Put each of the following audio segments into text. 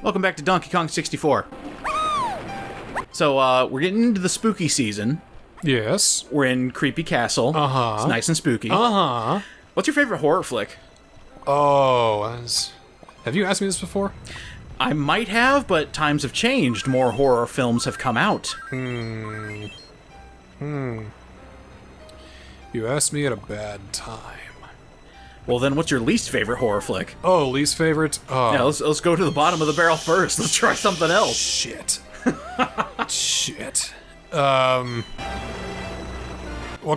Welcome back to Donkey Kong 64. So, we're getting into the spooky season. Yes. We're in Creepy Castle. Uh-huh. It's nice and spooky. Uh-huh. What's your favorite horror flick? Have you asked me this before? I might have, but times have changed. More horror films have come out. You asked me at a bad time. Well, then what's your least favorite horror flick? Oh, least favorite? Oh. Yeah, let's go to the bottom of the barrel first. Let's try something else. Shit. Shit. What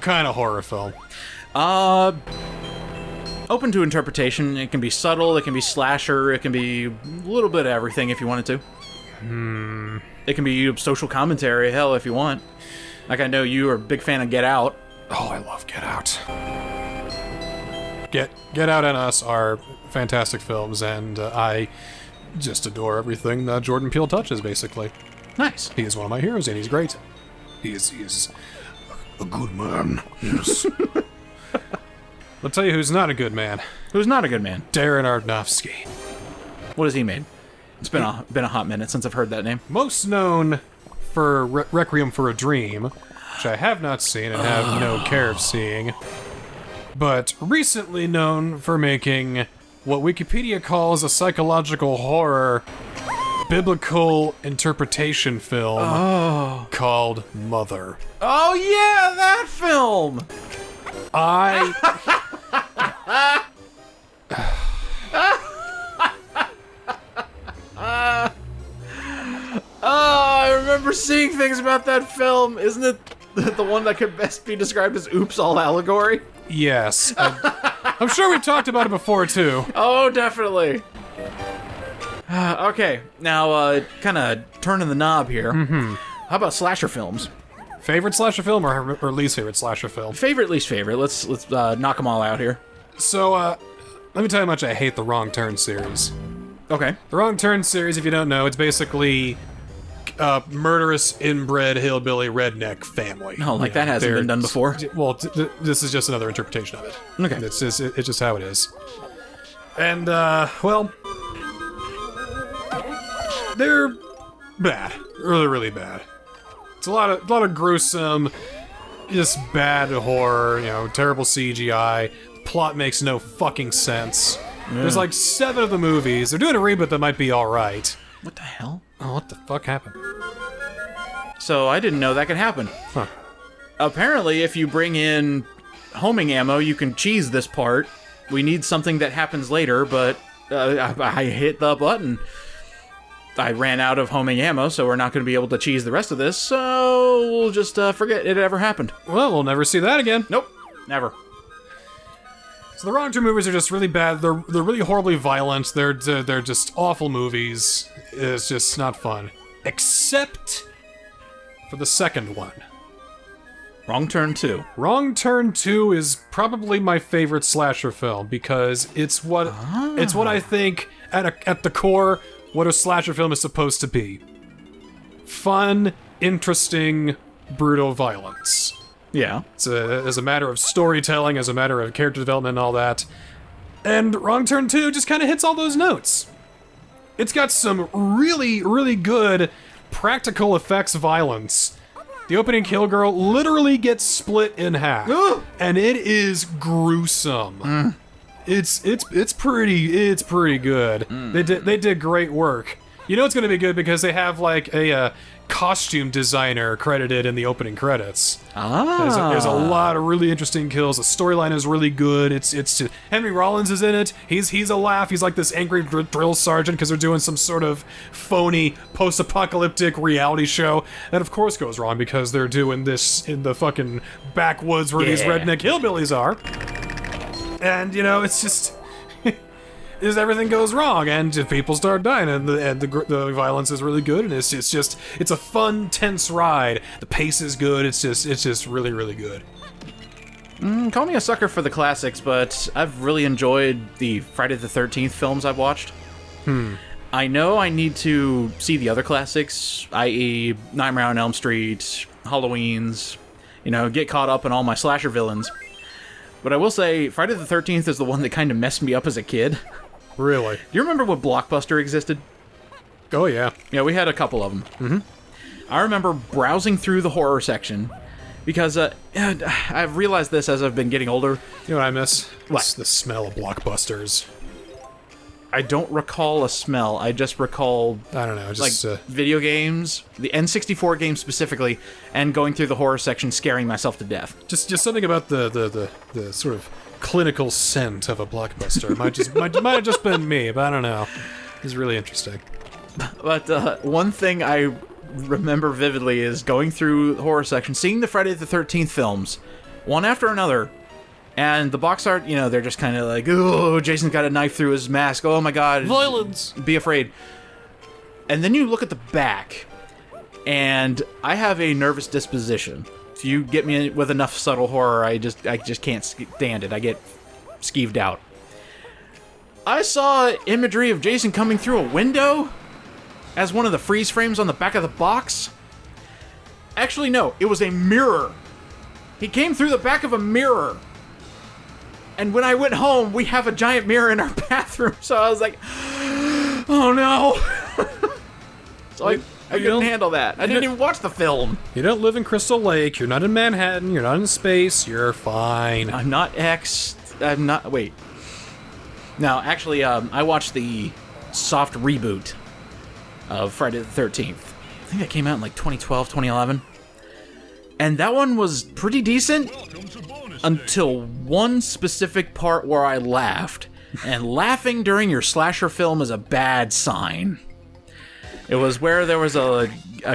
kind of horror film? Open to interpretation. It can be subtle, it can be slasher, it can be a little bit of everything if you wanted to. It can be social commentary, hell, if you want. Like, I know you are a big fan of Get Out. Oh, I love Get Out. Get Out and Us are fantastic films, and I just adore everything that Jordan Peele touches, basically. Nice. He is one of my heroes, and he's great. He is a good man. Yes. I'll tell you who's not a good man. Who's not a good man? Darren Aronofsky. What has he made? It's been a hot minute since I've heard that name. Most known for Requiem for a Dream, which I have not seen and have no care of seeing, but recently known for making what Wikipedia calls a psychological horror biblical interpretation film called Mother. Oh yeah, that film! I remember seeing things about that film. Isn't it the one that could best be described as Oops, all Allegory? Yes. I'm sure we've talked about it before, too. Oh, definitely. Okay, now, kind of turning the knob here. How about slasher films? Favorite slasher film or least favorite slasher film? Favorite, least favorite. Let's knock them all out here. So, let me tell you how much I hate the Wrong Turn series. Okay. The Wrong Turn series, if you don't know, it's basically murderous, inbred, hillbilly, redneck family. Oh, like that hasn't been done before? Well, this is just another interpretation of it. Okay. It's just how it is. And, well, they're bad. Really, really bad. It's a lot of gruesome, just bad horror, terrible CGI. The plot makes no fucking sense. Yeah. There's like 7 of the movies. They're doing a reboot that might be alright. What the hell? Oh, what the fuck happened? So, I didn't know that could happen. Huh. Apparently, if you bring in homing ammo, you can cheese this part. We need something that happens later, but I hit the button. I ran out of homing ammo, so we're not going to be able to cheese the rest of this, so we'll just forget it ever happened. Well, we'll never see that again. Nope. Never. So the Wrong Turn movies are just really bad. They're really horribly violent. They're just awful movies. It's just not fun. Except for the second one. Wrong Turn 2. Wrong Turn 2 is probably my favorite slasher film because it's what I think at the core what a slasher film is supposed to be. Fun, interesting, brutal violence. Yeah. It's as a matter of storytelling, as a matter of character development and all that. And Wrong Turn 2 just kind of hits all those notes. It's got some really, really good practical effects violence. The opening kill girl literally gets split in half. And it is gruesome. It's pretty good. They did great work. You know it's gonna be good because they have like a costume designer credited in the opening credits. There's a lot of really interesting kills. The storyline is really good. It's Henry Rollins is in it. He's a laugh. He's like this angry drill sergeant because they're doing some sort of phony post-apocalyptic reality show that of course goes wrong because they're doing this in the fucking backwoods where these redneck hillbillies are. And it's just everything goes wrong, and people start dying, and the violence is really good, and it's a fun, tense ride. The pace is good. It's just really, really good. Call me a sucker for the classics, but I've really enjoyed the Friday the 13th films I've watched. I know I need to see the other classics, i.e. Nightmare on Elm Street, Halloween's, get caught up in all my slasher villains. But I will say, Friday the 13th is the one that kind of messed me up as a kid. Really? Do you remember when Blockbuster existed? Oh, yeah. Yeah, we had a couple of them. Mm-hmm. I remember browsing through the horror section because I've realized this as I've been getting older. You know what I miss? What? It's the smell of blockbusters. I don't recall a smell. I just recall, I don't know, just video games, the N64 games specifically, and going through the horror section, scaring myself to death. just something about the sort of clinical scent of a blockbuster. It might have just been me, but I don't know. It's really interesting. But one thing I remember vividly is going through the horror section, seeing the Friday the 13th films, one after another. And the box art, you know, they're just kind of like, oh, Jason's got a knife through his mask. Oh my god. Violence! Be afraid. And then you look at the back, and I have a nervous disposition. If you get me with enough subtle horror, I just can't stand it. I get skeeved out. I saw imagery of Jason coming through a window as one of the freeze frames on the back of the box. Actually, no, it was a mirror. He came through the back of a mirror. And when I went home, we have a giant mirror in our bathroom, so I was like, oh no. So I couldn't handle that. I didn't even watch the film. You don't live in Crystal Lake, you're not in Manhattan, you're not in space, you're fine. I'm not wait. No, actually, I watched the soft reboot of Friday the 13th. I think that came out in like 2012, 2011. And that one was pretty decent until one specific part where I laughed. And laughing during your slasher film is a bad sign. It was where there was a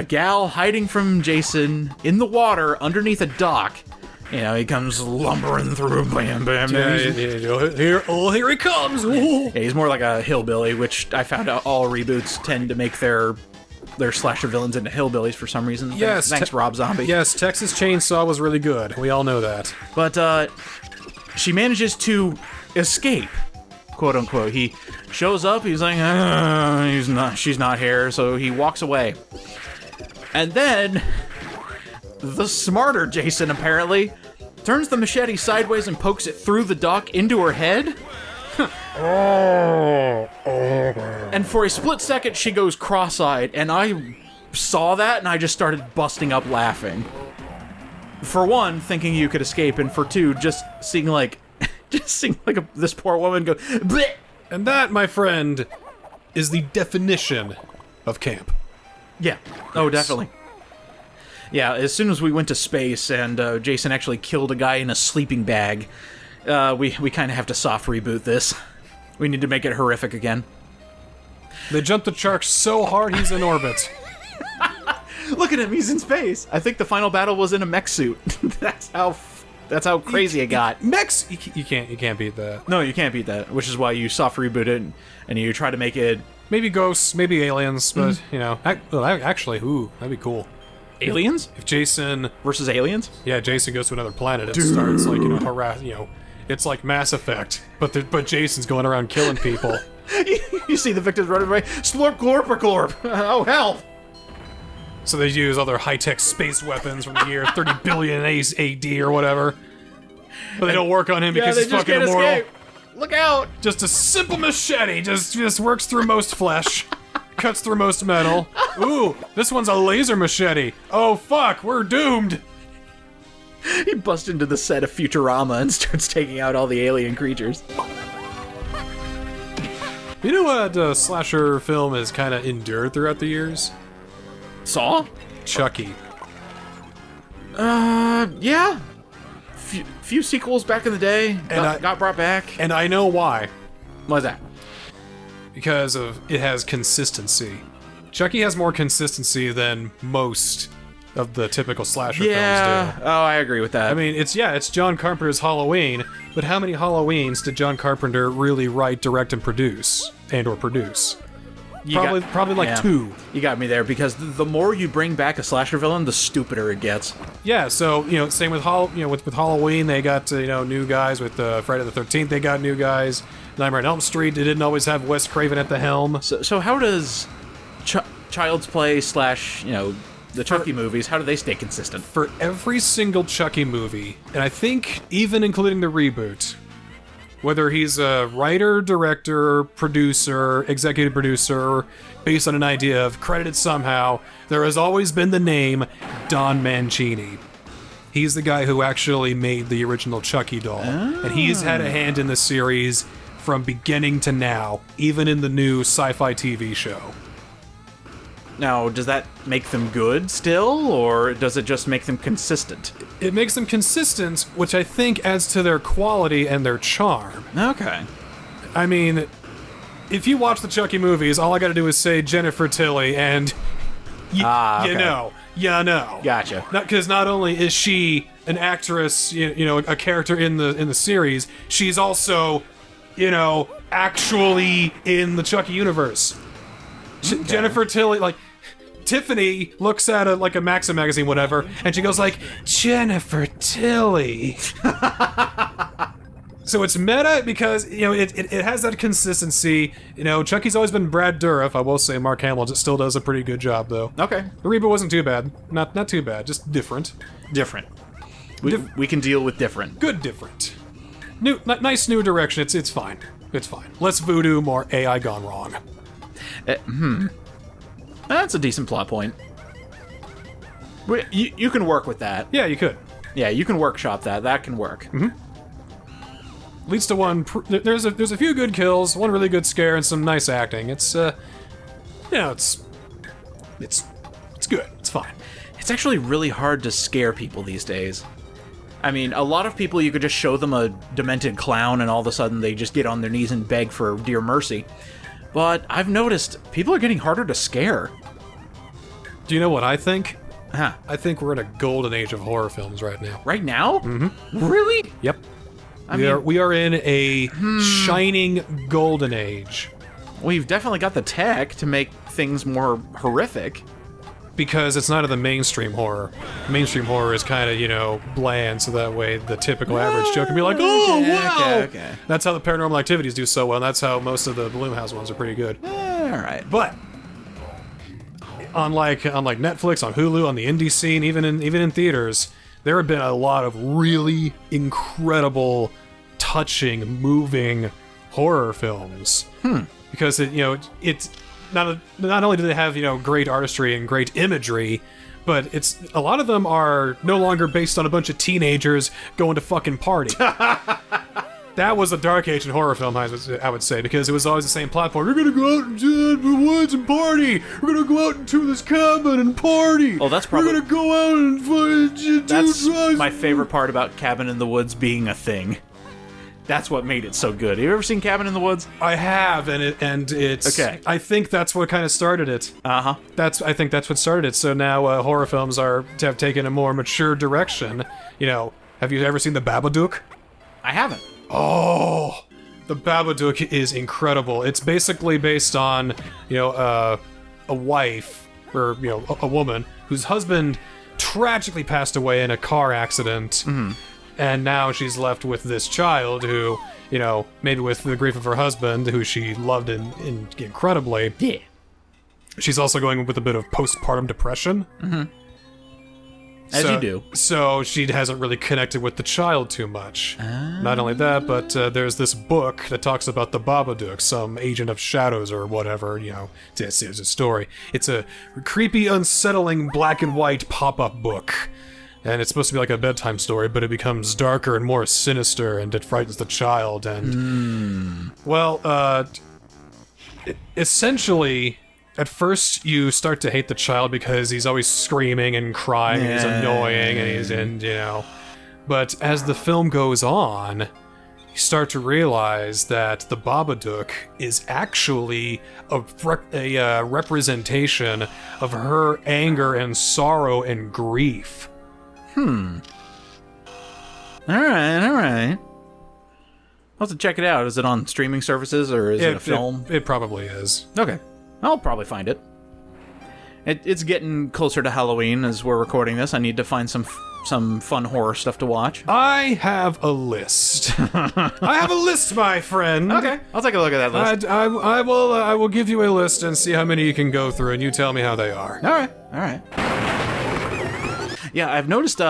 gal hiding from Jason in the water underneath a dock. You know, he comes lumbering through, bam, bam, bam. Here he comes! Yeah, he's more like a hillbilly, which I found out all reboots tend to make their slasher villains into hillbillies for some reason. Yes. Thanks, Rob Zombie. Yes, Texas Chainsaw was really good. We all know that. But, she manages to escape, quote unquote. He shows up, he's like, she's not here, so he walks away. And then, the smarter Jason, apparently, turns the machete sideways and pokes it through the dock into her head. And for a split second, she goes cross-eyed, and I saw that, and I just started busting up laughing. For one, thinking you could escape, and for two, just seeing this poor woman go, bleh! And that, my friend, is the definition of camp. Yeah. Oh, definitely. Yeah, as soon as we went to space, and Jason actually killed a guy in a sleeping bag, we kind of have to soft reboot this. We need to make it horrific again. They jumped the shark so hard he's in orbit. Look at him, he's in space. I think the final battle was in a mech suit. That's how crazy it got. Mechs, you can't beat that. No, you can't beat that, which is why you soft reboot it and you try to make it maybe ghosts, maybe aliens, but you know, actually, that'd be cool. Aliens? If Jason versus aliens? Yeah, Jason goes to another planet and starts like, harass, it's like Mass Effect, but Jason's going around killing people. You see the victims running away. Slurp, glorp, glorp. Oh, hell. So they use other high-tech space weapons from the year 30 billion AD or whatever. But they don't work on him because he's fucking immortal. Escape. Look out! Just a simple machete just works through most flesh. Cuts through most metal. Ooh, this one's a laser machete. Oh fuck, we're doomed. He busts into the set of Futurama and starts taking out all the alien creatures. You know what slasher film has kind of endured throughout the years? Saw? Chucky. Yeah. Few sequels back in the day got brought back. And I know why. Why's that? Because it has consistency. Chucky has more consistency than most of the typical slasher films do. Oh, I agree with that. I mean, it's John Carpenter's Halloween, but how many Halloweens did John Carpenter really write, direct, and produce? Probably like 2. You got me there, because the more you bring back a slasher villain, the stupider it gets. Yeah, so, same with with Halloween, they got, new guys. With Friday the 13th, they got new guys. Nightmare on Elm Street, they didn't always have Wes Craven at the helm. So how does Child's Play / the Chucky movies, how do they stay consistent? For every single Chucky movie, and I think even including the reboot, Whether he's a writer, director, producer, executive producer, based on an idea of credited somehow, there has always been the name Don Mancini. He's the guy who actually made the original Chucky doll. Oh. And he's had a hand in the series from beginning to now, even in the new sci-fi TV show. Now, does that make them good still, or does it just make them consistent? It makes them consistent, which I think adds to their quality and their charm. Okay. I mean, if you watch the Chucky movies, all I gotta do is say Jennifer Tilly, and okay. you know. Gotcha. Because not only is she an actress, you know, a character in the series, she's also, you know, actually in the Chucky universe. Okay. Jennifer Tilly, like, Tiffany looks at a Maxim magazine, whatever, and she goes like, Jennifer Tilly. So it's meta because, you know, it has that consistency. You know, Chucky's always been Brad Dourif. I will say Mark Hamill still does a pretty good job, though. Okay. The reboot wasn't too bad. Not too bad, just different. Different. We can deal with different. Good different. Nice new direction. It's fine. It's fine. Less voodoo, more AI gone wrong. That's a decent plot point. You can work with that. Yeah, you could. Yeah, you can workshop that. That can work. Mm-hmm. Leads to one. There's a few good kills, one really good scare, and some nice acting. It's you know, it's good. It's fine. It's actually really hard to scare people these days. I mean, a lot of people, you could just show them a demented clown and all of a sudden they just get on their knees and beg for dear mercy. But I've noticed people are getting harder to scare. Do you know what I think? Huh. I think we're in a golden age of horror films right now. Right now? Mm-hmm. Really? Yep. We are in a shining golden age. We've definitely got the tech to make things more horrific. Because it's not in the mainstream horror. Mainstream horror is kind of, you know, bland, so that way the typical average Joe can be like, oh, wow! Okay. That's how the Paranormal Activities do so well, and that's how most of the Blumhouse ones are pretty good. Alright. But, unlike Netflix, on Hulu, on the indie scene, even in theaters, there have been a lot of really incredible, touching, moving horror films. Because it's not only do they have, you know, great artistry and great imagery, but it's a lot of them are no longer based on a bunch of teenagers going to fucking party. That was a dark age in horror film, I would say, because it was always the same platform. We're gonna go out into the woods and party. We're gonna go out into this cabin and party. Oh, that's probably... We're gonna go out and do That's drugs. my favorite part about Cabin in the Woods being a thing. That's what made it so good. Have you ever seen Cabin in the Woods? I have, and it's... Okay. I think that's what kind of started it. Uh-huh. I think that's what started it. So now horror films have taken a more mature direction. You know, have you ever seen The Babadook? I haven't. Oh, The Babadook is incredible. It's basically based on, you know, a wife, or, you know, a woman whose husband tragically passed away in a car accident. Mm-hmm. And now she's left with this child who, you know, maybe with the grief of her husband, who she loved incredibly. Yeah. She's also going with a bit of postpartum depression. Mm-hmm. As you do. So she hasn't really connected with the child too much. Not only that, but there's this book that talks about the Babadook, some agent of shadows or whatever, you know, it's a story. It's a creepy, unsettling black and white pop-up book. And it's supposed to be like a bedtime story, but it becomes darker and more sinister, and it frightens the child, and... Well, essentially, at first you start to hate the child because he's always screaming and crying, and he's annoying, and you know... But as the film goes on, you start to realize that the Babadook is actually a representation of her anger and sorrow and grief. Alright. I'll have to check it out. Is it on streaming services, or is it a film? It probably is. Okay. I'll probably find it. It's getting closer to Halloween as we're recording this. I need to find some fun horror stuff to watch. I have a list. I have a list, my friend. Okay. I'll take a look at that list. I will give you a list and see how many you can go through, and you tell me how they are. Alright. Yeah, I've noticed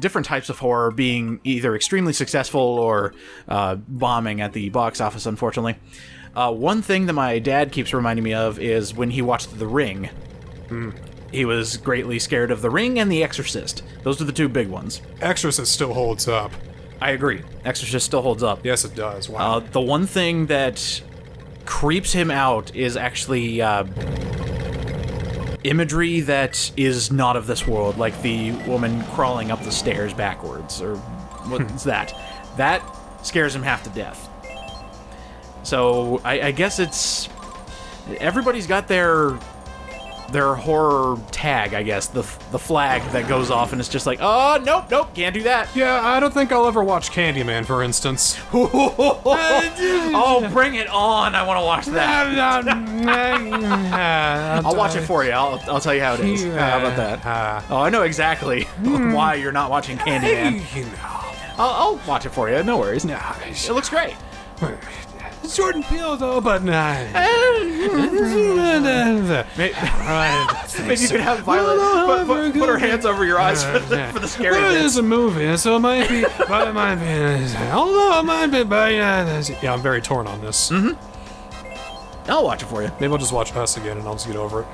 different types of horror being either extremely successful or bombing at the box office, unfortunately. One thing that my dad keeps reminding me of is when he watched The Ring. He was greatly scared of The Ring and The Exorcist. Those are the two big ones. Exorcist still holds up. I agree. Exorcist still holds up. Yes, it does. Wow. The one thing that creeps him out is actually imagery that is not of this world, like the woman crawling up the stairs backwards, or what's that? That scares him half to death. So I guess it's... everybody's got their horror tag, I guess, the flag that goes off, and it's just like, oh, nope, can't do that. Yeah, I don't think I'll ever watch Candyman, for instance. Oh, bring it on! I want to watch that. I'll watch it for you. I'll tell you how it is. How about that? Oh, I know exactly why you're not watching Candyman. I'll watch it for you. No worries. It looks great. Jordan Peele, though, but nah. Maybe you could have Violet put her hands over your eyes for the scary bits. It is bits. a movie, so it might be, but it might be. Although it might be, but yeah, I'm very torn on this. I'll watch it for you. Maybe I'll just watch Us again, and I'll just get over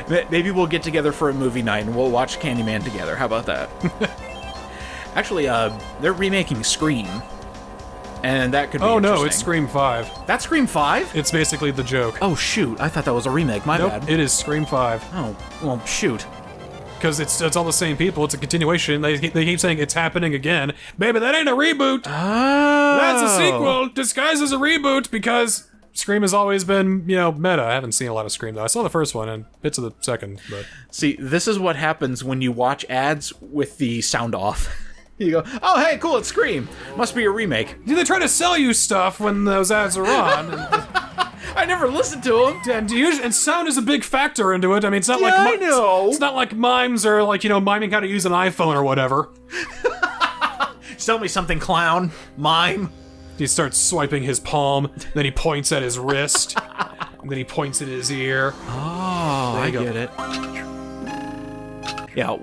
it. Maybe we'll get together for a movie night and we'll watch Candyman together. How about that? Actually, they're remaking Scream. And that could be Oh no, interesting. it's Scream 5. That's Scream 5? It's basically the joke. Oh shoot, I thought that was a remake, my Nope, bad. it is Scream 5. Oh, well, shoot. Because it's all the same people, it's a continuation, they keep saying it's happening again. Baby, that ain't a reboot! Oh. That's a sequel disguised as a reboot because Scream has always been, meta. I haven't seen a lot of Scream though. I saw the first one and bits of the second, but... See, this is what happens when you watch ads with the sound off. You go, oh, hey, cool, it's Scream. Must be a remake. They try to sell you stuff when those ads are on. I never listened to them. And sound is a big factor into it. I mean, it's not like... I know. It's not like mimes or like, miming how to use an iPhone or whatever. Sell me something, clown. Mime. He starts swiping his palm, then he points at his wrist, and then he points at his ear. Oh, There I you go. get it. Yeah,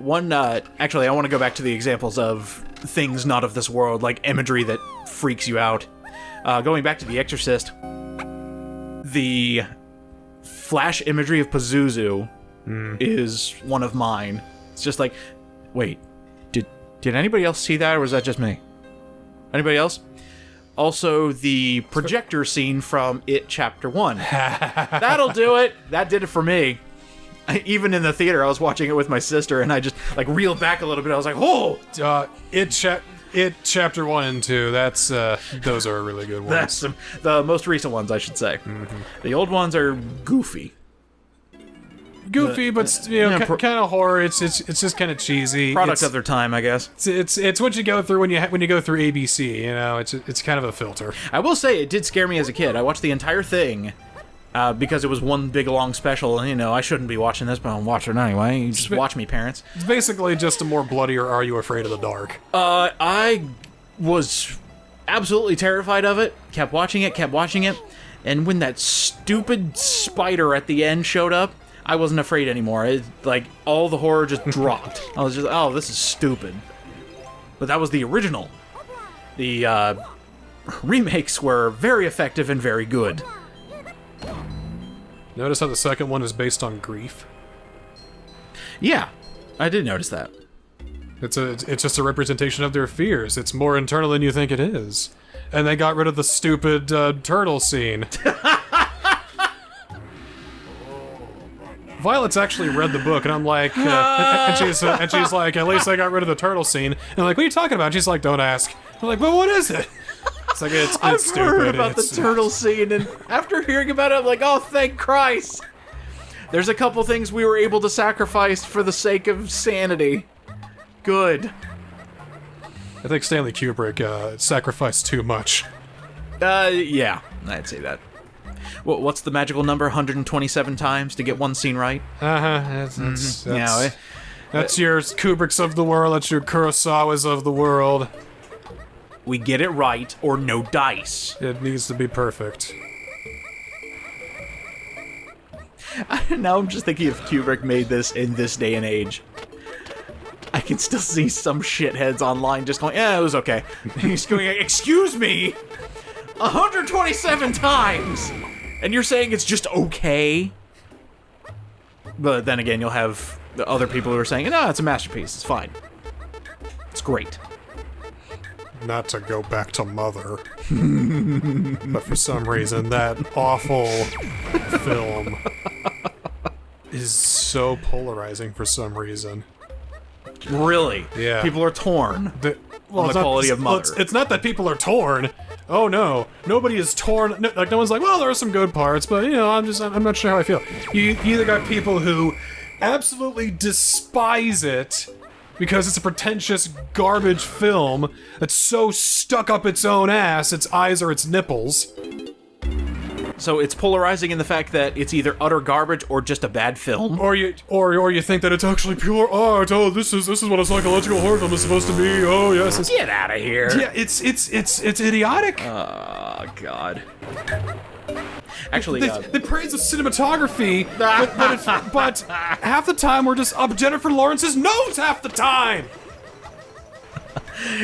actually, I want to go back to the examples of things not of this world, like imagery that freaks you out. Going back to The Exorcist, the flash imagery of Pazuzu is one of mine. It's just like, wait, did anybody else see that, or was that just me? Anybody else? Also, the projector scene from It Chapter 1. That'll do it. That did it for me. Even in the theater, I was watching it with my sister, and I just, reeled back a little bit. I was like, oh! It Chapter 1 and 2, that's, those are really good ones. That's the most recent ones, I should say. The old ones are goofy. Goofy, but, kind of horror. It's just kind of cheesy. Product of their time, I guess. It's what you go through when you go through ABC, it's kind of a filter. I will say, it did scare me as a kid. I watched the entire thing. Because it was one big long special, and I shouldn't be watching this, but I'm watching it anyway. You just watch me, parents. It's basically just a more bloodier Are You Afraid of the Dark? I was absolutely terrified of it. Kept watching it, and when that stupid spider at the end showed up, I wasn't afraid anymore. All the horror just dropped. I was just, oh, this is stupid. But that was the original. The remakes were very effective and very good. Notice how the second one is based on grief? Yeah, I did notice that. It's just a representation of their fears. It's more internal than you think it is. And they got rid of the stupid turtle scene. Violet's actually read the book, and I'm like, and she's like, at least I got rid of the turtle scene. And I'm like, what are you talking about? And she's like, don't ask. I'm like, but what is it? It's like, it's I've stupid. heard about the turtle scene, and after hearing about it, I'm like, oh, thank Christ. There's a couple things we were able to sacrifice for the sake of sanity. Good. I think Stanley Kubrick sacrificed too much. Yeah, I'd say that. What's the magical number? 127 times to get one scene right? That's That's your Kubricks of the world, that's your Kurosawas of the world. We get it right, or no dice. It needs to be perfect. Now I'm just thinking if Kubrick made this in this day and age. can still see some shitheads online just going, it was okay. He's going, excuse me? 127 times! And you're saying it's just okay? But then again, you'll have the other people who are saying, no, it's a masterpiece, it's fine. It's great. Not to go back to Mother, but for some reason, that awful film is so polarizing for some reason. Really? Yeah. People are torn on the it's quality of Mother. It's not that people are torn. Oh no, nobody is torn. No, like no one's like, well, there are some good parts, but you know, I'm not sure how I feel. You either got people who absolutely despise it because it's a pretentious garbage film that's so stuck up its own ass, its eyes are its nipples. So it's polarizing in the fact that it's either utter garbage or just a bad film. Or you think that it's actually pure art. Oh, this is what a psychological horror film is supposed to be. Oh yes, Get out of here. Yeah, it's idiotic. Oh God. Actually, They praise the cinematography, but half the time we're just up Jennifer Lawrence's nose half the time.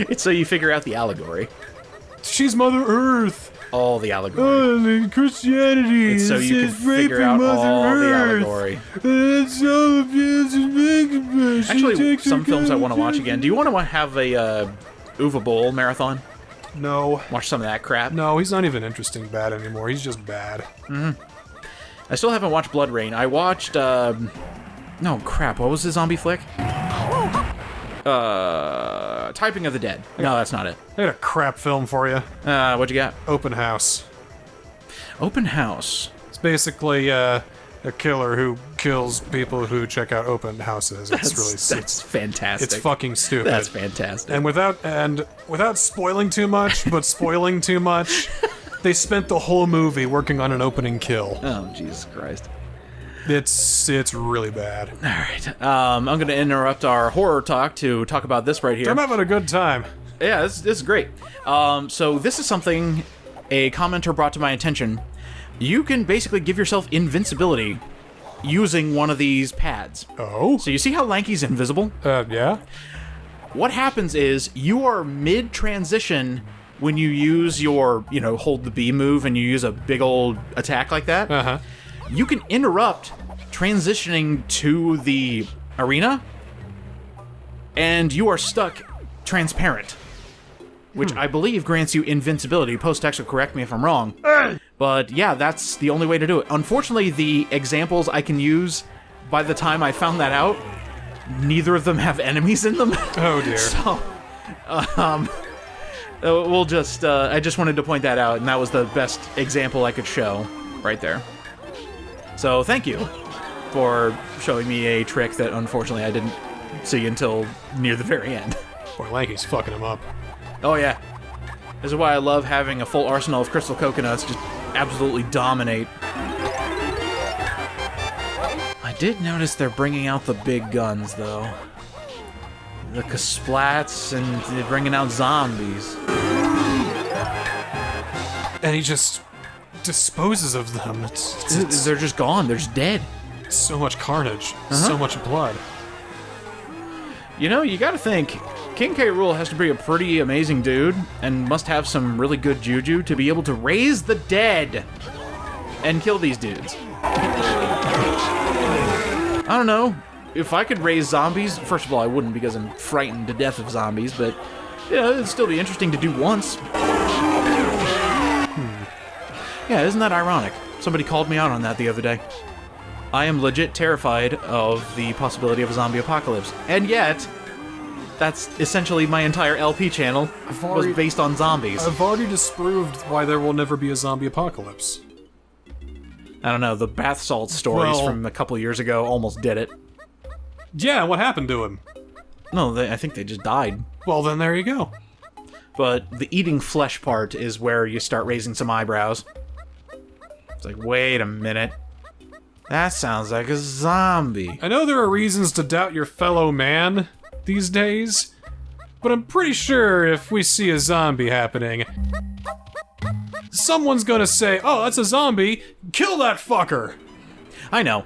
It's so you figure out the allegory. She's Mother Earth. All the allegory. Oh, Christianity. It's so you can figure out all the allegory. Actually, some films I want to watch again. Do you want to have a Uwe Boll marathon? No. Watch some of that crap? No, he's not even interesting bad anymore. He's just bad. I still haven't watched Blood Rain. I watched, no, crap, what was the zombie flick? Typing of the Dead. No, that's not it. I got a crap film for you. What'd you got? Open House. Open House. It's basically a killer who kills people who check out open houses. That's fantastic. It's fucking stupid. That's fantastic. And without spoiling too much, but spoiling too much, they spent the whole movie working on an opening kill. Oh, Jesus Christ. It's really bad. All right. I'm going to interrupt our horror talk to talk about this right here. I'm having a good time. Yeah, this is great. So this is something a commenter brought to my attention. You can basically give yourself invincibility using one of these pads. Oh? So you see how Lanky's invisible? Yeah? What happens is you are mid-transition when you use your, hold the B move and you use a big old attack like that. Uh-huh. You can interrupt transitioning to the arena, and you are stuck transparent, which I believe grants you invincibility. Post-text will correct me if I'm wrong. But yeah, that's the only way to do it. Unfortunately, the examples I can use, by the time I found that out, neither of them have enemies in them. Oh dear. So, we'll just, I just wanted to point that out, and that was the best example I could show right there. So thank you for showing me a trick that unfortunately I didn't see until near the very end. Boy, Lanky's fucking him up. Oh yeah. This is why I love having a full arsenal of crystal coconuts just absolutely dominate. I did notice they're bringing out the big guns though. The Kasplats, and they're bringing out zombies. And he just disposes of them. They're just gone. They're just dead. So much carnage. So much blood. You know, you gotta think, King K. Rool has to be a pretty amazing dude, and must have some really good juju to be able to raise the dead and kill these dudes. I don't know. If I could raise zombies, first of all, I wouldn't because I'm frightened to death of zombies, but yeah, it'd still be interesting to do once. Yeah, isn't that ironic? Somebody called me out on that the other day. I am legit terrified of the possibility of a zombie apocalypse. And yet, that's essentially my entire LP channel was based on zombies. I've already disproved why there will never be a zombie apocalypse. I don't know, the bath salt stories from a couple years ago almost did it. Yeah, what happened to him? No, I think they just died. Well, then there you go. But the eating flesh part is where you start raising some eyebrows. It's like, wait a minute. That sounds like a zombie. I know there are reasons to doubt your fellow man these days, but I'm pretty sure if we see a zombie happening, someone's gonna say, oh, that's a zombie, kill that fucker! I know.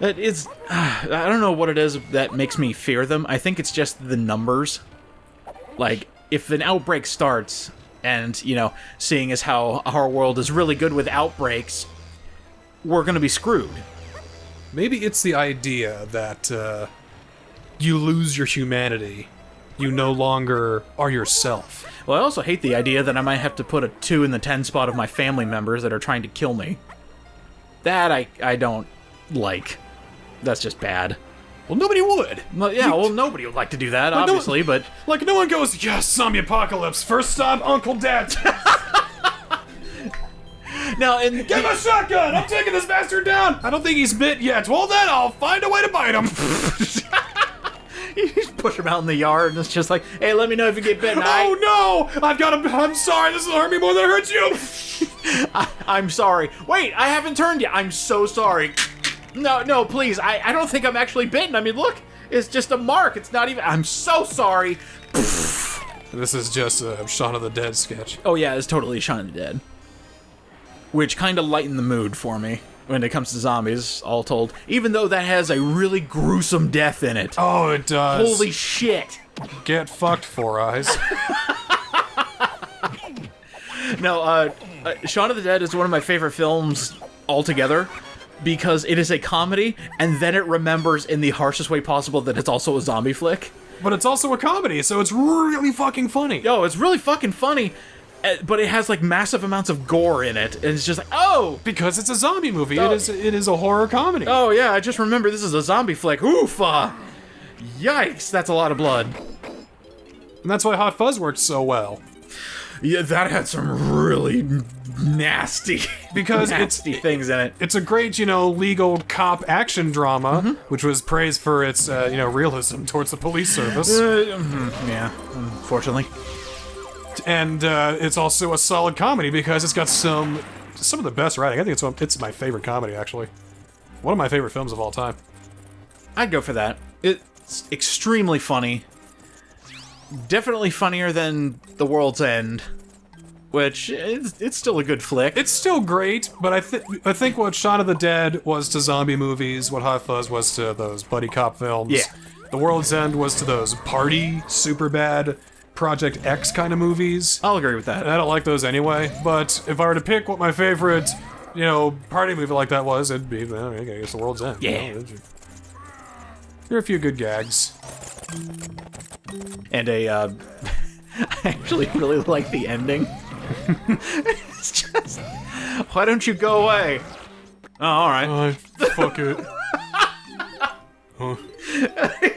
It's I don't know what it is that makes me fear them. I think it's just the numbers. Like, if an outbreak starts, and, you know, seeing as how our world is really good with outbreaks, we're gonna be screwed. Maybe it's the idea that you lose your humanity. You no longer are yourself. Well, I also hate the idea that I might have to put a 2 in the 10 spot of my family members that are trying to kill me. That I don't like. That's just bad. Well, nobody would. Well, yeah, well, nobody would like to do that, obviously, but... Like, no one goes, yes, zombie apocalypse, first stop, Uncle Dad. Now, and... Get my shotgun! I'm taking this bastard down! I don't think he's bit yet. Well, then I'll find a way to bite him. You just push him out in the yard, and it's just like, hey, let me know if you get bitten. Oh, no! I'm sorry, this will hurt me more than it hurts you! I'm sorry. Wait, I haven't turned yet. I'm so sorry. No, please. I don't think I'm actually bitten. I mean, look, it's just a mark. It's not even... I'm so sorry. This is just a Shaun of the Dead sketch. Oh, yeah, it's totally Shaun of the Dead. Which kind of lightened the mood for me when it comes to zombies, all told. Even though that has a really gruesome death in it. Oh, it does. Holy shit. Get fucked, Four Eyes. No, Shaun of the Dead is one of my favorite films altogether, because it is a comedy, and then it remembers in the harshest way possible that it's also a zombie flick. But it's also a comedy, so it's really fucking funny. Yo, it's really fucking funny, but it has, like, massive amounts of gore in it, and it's just like, oh! Because it's a zombie movie. Oh. It is a horror comedy. Oh, yeah, I just remember this is a zombie flick. Oof! Yikes, that's a lot of blood. And that's why Hot Fuzz worked so well. Yeah, that had some really nasty, nasty things in it. It's a great, legal cop action drama, which was praised for its, realism towards the police service. Yeah, unfortunately. And it's also a solid comedy because it's got some of the best writing. I think it's my favorite comedy, actually. One of my favorite films of all time. I'd go for that. It's extremely funny. Definitely funnier than The World's End, which it's still a good flick. It's still great, but I think what Shaun of the Dead was to zombie movies, what Hot Fuzz was to those buddy cop films. Yeah. The World's End was to those party, Superbad, Project X kind of movies. I'll agree with that. And I don't like those anyway, but if I were to pick what my favorite, party movie like that was, it'd be, I guess, The World's End. Yeah. There are a few good gags. And I actually really like the ending. It's just, why don't you go away? Oh, alright. Fuck it.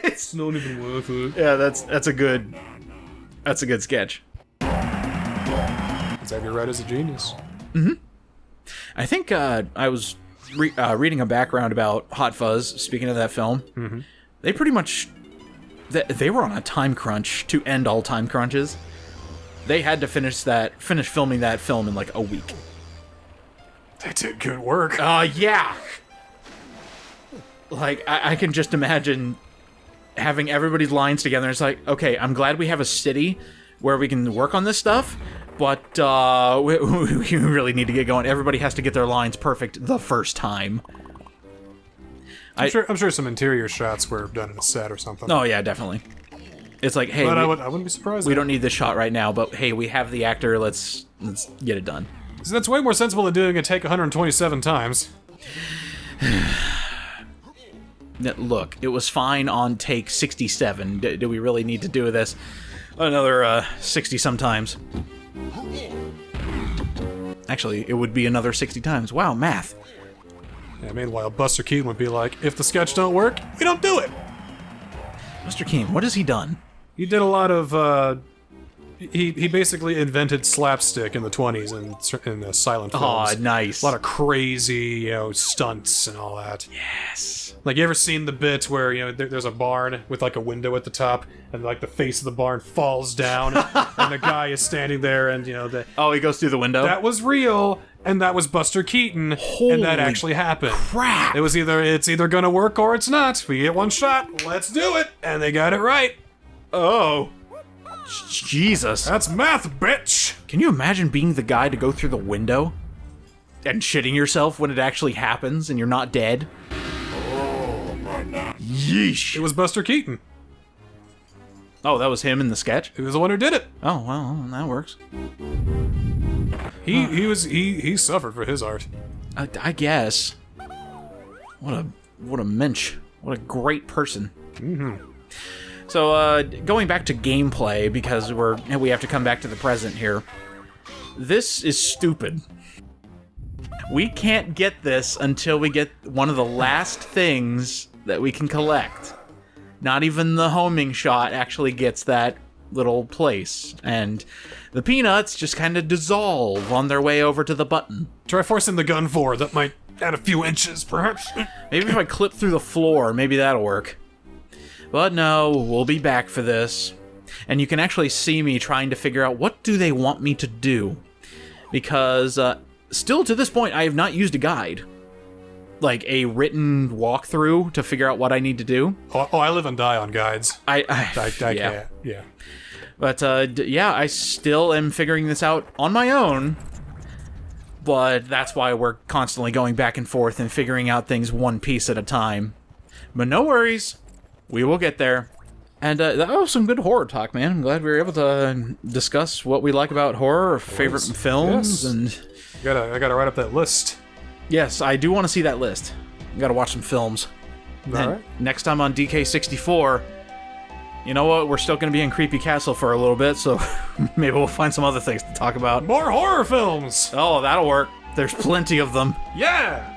It's not even worth it. Yeah, that's a good sketch. Xavier Wright is a genius. I think I was reading a background about Hot Fuzz, speaking of that film. They pretty much... They were on a time crunch to end all time crunches. They had to finish filming that film in like a week. They did good work. Yeah. Like, I can just imagine having everybody's lines together. It's like, okay, I'm glad we have a city where we can work on this stuff, but we really need to get going. Everybody has to get their lines perfect the first time. I'm sure some interior shots were done in a set or something. Oh yeah, definitely. It's like, hey, but I wouldn't be surprised. We don't need this shot right now, but hey, we have the actor. Let's get it done. So that's way more sensible than doing a take 127 times. Look, it was fine on take 67. Do we really need to do this another 60 sometimes? Actually, it would be another 60 times. Wow, math. Yeah, meanwhile, Buster Keaton would be like, if the sketch don't work, we don't do it. Buster Keaton, what has he done? He did a lot of, he basically invented slapstick in the 20s in silent films. Oh, nice. A lot of crazy, stunts and all that. Yes. Like, you ever seen the bit where, there's a barn with, like, a window at the top, and, like, the face of the barn falls down, and the guy is standing there, and, Oh, he goes through the window? That was real, and that was Buster Keaton, and that actually happened. Crap! It's either gonna work or it's not. We get one shot, let's do it! And they got it right. Oh. Jesus. That's math, bitch! Can you imagine being the guy to go through the window? And shitting yourself when it actually happens and you're not dead? Yeesh. It was Buster Keaton. Oh, that was him in the sketch? He was the one who did it. Oh, well, that works. He suffered for his art. I guess. What a mensch. What a great person. Mm-hmm. So, going back to gameplay, because we have to come back to the present here. This is stupid. We can't get this until we get one of the last things that we can collect. Not even the homing shot actually gets that little place. And the peanuts just kind of dissolve on their way over to the button. Try forcing the gun forward. That might add a few inches, perhaps. Maybe if I clip through the floor, maybe that'll work. But no, we'll be back for this. And you can actually see me trying to figure out what do they want me to do. Because still to this point, I have not used a guide. Like a written walkthrough to figure out what I need to do. Oh, I live and die on guides. I yeah. Yeah. But yeah, I still am figuring this out on my own. But that's why we're constantly going back and forth and figuring out things one piece at a time. But no worries, we will get there. And that was some good horror talk, man. I'm glad we were able to discuss what we like about horror, our favorite films, yes. and I gotta write up that list. Yes, I do want to see that list. I gotta watch some films. Alright. Next time on DK64, you know what? We're still gonna be in Creepy Castle for a little bit, so maybe we'll find some other things to talk about. More horror films! Oh, that'll work. There's plenty of them. Yeah!